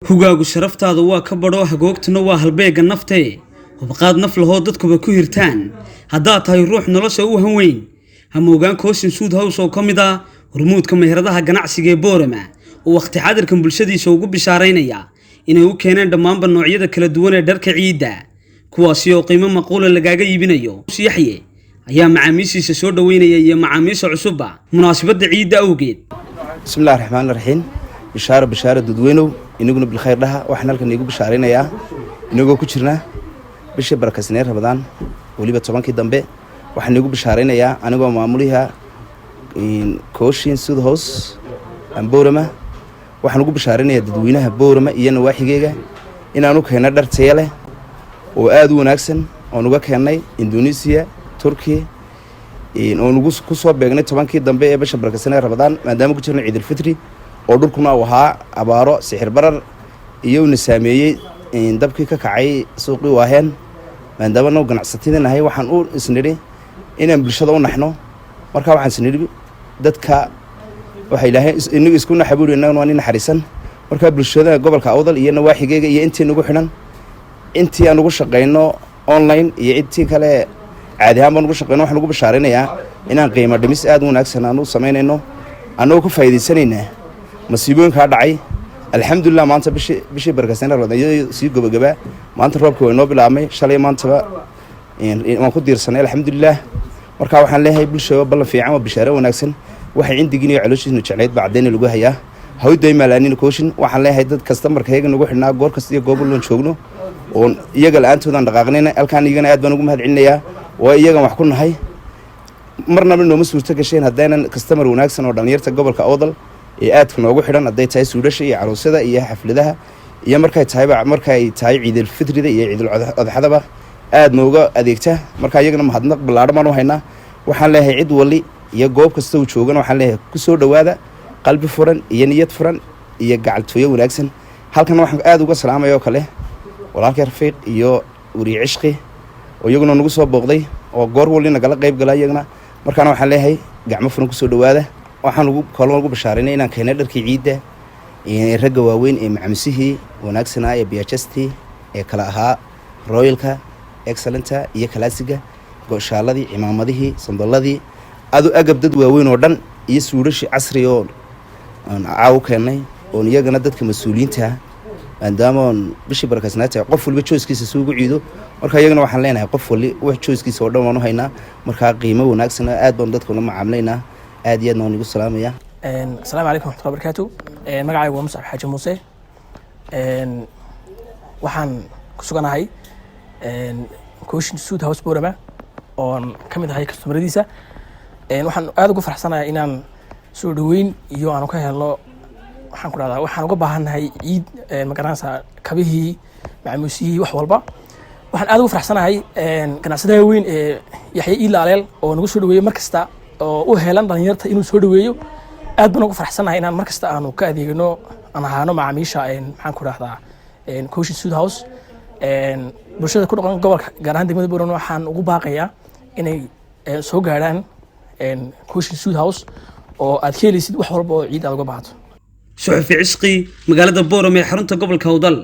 hogaagu sharaftaada waa ka badho hagoogtuna waa halbeega naftee hubqaad naf lahoo dadkuba ku hirtaan haddaad tahay ruux nolosha u hanweyn hamoogaan Coaching Suud House oo kamid ah hormuudka meheradaha ganacsiga ee Boorama oo waqti xaadirkan bulshadiisa ugu bishaaraynaya inay u keeneen dhammaan noocyada kala duwan ee dharka ciida kuwaasi oo qiimo macquul ah lagaga iibinayo Yaxye ayaa macaamiishiisa soo dhaweynaya iyo macaamiisha cusub munaasabada ciida awgeed bismillaahir rahmaanir rahiim bishaaro dadweynow inaguna bil khayr dhaha waxaan halkan igu bishaarinayaa inagoo ku jirna bishii barakasnay Ramadaan waliba 10kii dambe waxaan igu bishaarinayaa anigoo maamuliha Coaching Suud House Boorama waxaan ugu bishaarinayaa dadweynaha Boorama iyo nawaaxigeega inaanu keenay dhar tayo leh oo aad u wanaagsan oo nuga keenay Indonesia Turkiya oo nugu ku soo beegnay 10kii dambe ee bisha barakasnay Ramadaan maadaama ku jirna Ciid Fitri oo dhulkuna waxa abaaro sixir barar iyo uu saameeyay dabkii ka kacay suuqii waaheen maadaama noo ganacsatadeenahay waxaan u isniri inaan bulshada u naxno marka waxaan isniri dadka waxa ilaahay inagu isku naxabuur inaguna waan naxariisan marka bulshada gobolka Awdal iyo nawaaxigeega iyo intii nagu xiran intii aan ugu shaqeyno online iyo intii kale caadi ahaan ugu shaqeyno waxaan ugu bishaarinayaa inaan qiimo dhimis aad u wanaagsan aan u sameynayno anoo ku faa'iideysanayna masiibooyinka dhacay alxamdulillah maanta bishii barakasnay Ramadaan si gobagaba maanta roobka way noo bilaabmay shalay maanta waan ku diirsanay alxamdulillah marka waxaan leeyahay bulshada ballan fiican oo bishaaro wanaagsan waxa cindigina iyo calooshiisna jecleed bacdeen lagu hayaa hawday malaanina Coaching waxaan leeyahay dad customer-kayga nagu xidhnaa goor kasta iyo goob walba joogno oo iyaga la'aantoodan dhaqaaqnayna halkaan iyagana aad baan ugu mahadcelinayaa oo iyaga wax ku nahay marnaba nooma suurto gasheen hadaynan customer wanaagsan oo dhalinyarta gobolka Awdal ee aad noogu xidhan haday tahay suudasha iyo caroosada iyo xafladaha iyo markay tahay Ciid Fitrida iyo Ciid Adxadaba aad nooga adeegta marka iyagana mahadnaq ballaaran u haynaa waxaan leeyahay cid wali iyo goob kasta uu joogan waxaan leeyahay ku soo dhawaada qalbi furan iyo niyad furan iyo gacaltooyo wanaagsan halkan waxaan aad uga salaamayo kale walaalkay Rafiiq iyo wari cishqi oo iyaguna nagu soo booqday oo goor wali naga qayb galay iyagana markaan waxaan leeyahay gacmo furan ku soo dhawaada waxaan ugu bashaarinay inaan keenay dharkii ciida ee ragga waaweyn ee macaamiisihii wanaagsanaa ee BHST ee kala ahaa Royalka Excellenta iyo Classiga gooshaaladii imaamadihii sandaladii adu agab dad waaweyn oo dhan iyo suudhashi casri oo aan caaw keenay oo iyagana dadka mas'uuliyiinta maadaama bishii barakasnaatay qof walba choice-kiisa suugu ciido marka iyagana waxaan leenahay qof walba wax choice-kiisa oo dhan waan u haynaa marka qiimo wanaagsan aad baan dadku la macaamilaynaa aad iyo aad noogu salaamaya assalaamu alaykum warahmatullahi wabarakatuh magacaygu waa Musab Xaaji Muuse waxaan ku suganahay Coaching Suud House Boorama oo kamid ahay customeradiisa waxaan aad ugu faraxsanahay inaan soo dhaweyn iyo aan ka helo waxaan ku raadaa waxaan uga baahanahay ciid magaranaysa kabihii macaamiishii wax walba waxaan aad ugu faraxsanahay ganacsiga weyn ee Yaxye Ilaaleel oo nagu soo dhaweeyay markasta oo u heelan dhalinyarta inuu soo dhaweeyo aad baan ugu faraxsanahay inaan markasta aanu ka adeegno aan ahaano macaamiisha maxaan ku raahdaa Coaching Suud House bulshada ku dhaqan gobolka gaar ahaan degmada Boorama waxaan ugu baaqayaa inay soo gaaraan Coaching Suud House oo aad helaysid wax walba oo ciid aad uga baahato Suxufi Cishqi magaalada Boorama ee xarunta gobolka Awdal.